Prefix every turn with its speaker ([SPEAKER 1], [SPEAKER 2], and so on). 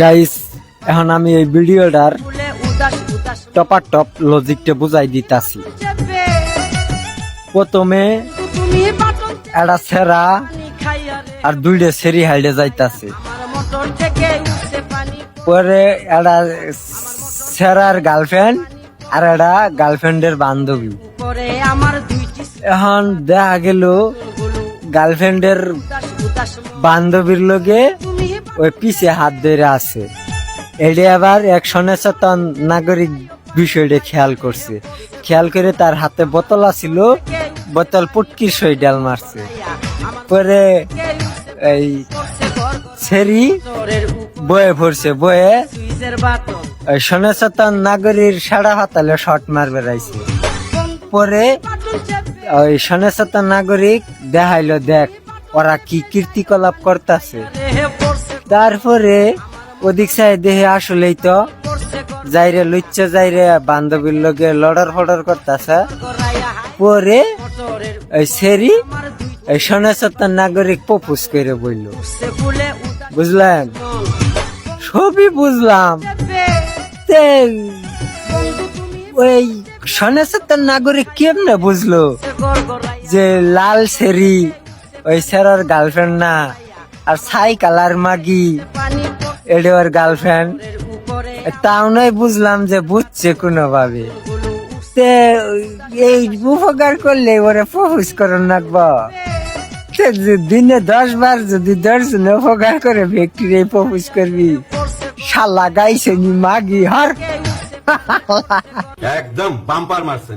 [SPEAKER 1] Guys এখন আমি এই ভিডিওটার টপার টপ লজিকটা বুঝাই দিতাছি। প্রথমে একটা সেরা আর দুইটা সেরি হাইডে যাইতাছে, পরে একটা সেরার গার্লফ্রেন্ড আর একটা গার্লফ্রেন্ডের বান্ধবী। এখন দেখা গেল গার্লফ্রেন্ডের বান্ধবীর লগে ওই পিছে হাত ধরে আছে। এটি আবার এক সচেতন নাগরিক বিষয়টা খেয়াল করছে, খেয়াল করে তার হাতে বোতল আছিল, বোতল পুটকির সই ডাল মারছে। পরে এই সেরি বয়ে পড়ছে, বয়ে সচেতন নাগরিক সাড়া হাতালে শট মারবে রাইছে। পরে ওই সচেতন নাগরিক দেখাইলো, দেখ ওরা কি কীর্তিকলাপ করতেছে। তারপরে ওদিক সাইড দেহে আসলেই তো যাইরে লুচ্চা যাইরে বান্ধবীর লগে লড়ার ফড়ার করতেছে। পরে ওই সেরি এই সচেতন নাগরিক প্রপোজ করে বলল, বুঝলেন? সবই বুঝলাম, ওই সচেতন নাগরিক কেমনে বুঝলো যে লাল সেরি ওই সেরার গার্লফ্রেন্ড না, আর ছাই কালার মাগি এটা ওর গার্লফ্রেন্ড? তাও নয়, বুঝলাম যে বুঝছে কোনো ভাবে। এই উপকার করলে ওরে প্রপোজ করুন রাখবো। দিনে 10 বার যদি 10 জন উপকার করে ব্যক্তির প্রপোজ করবি, শালা গাইছে নি মাগি হর।
[SPEAKER 2] একদম বাম্পার মারছে।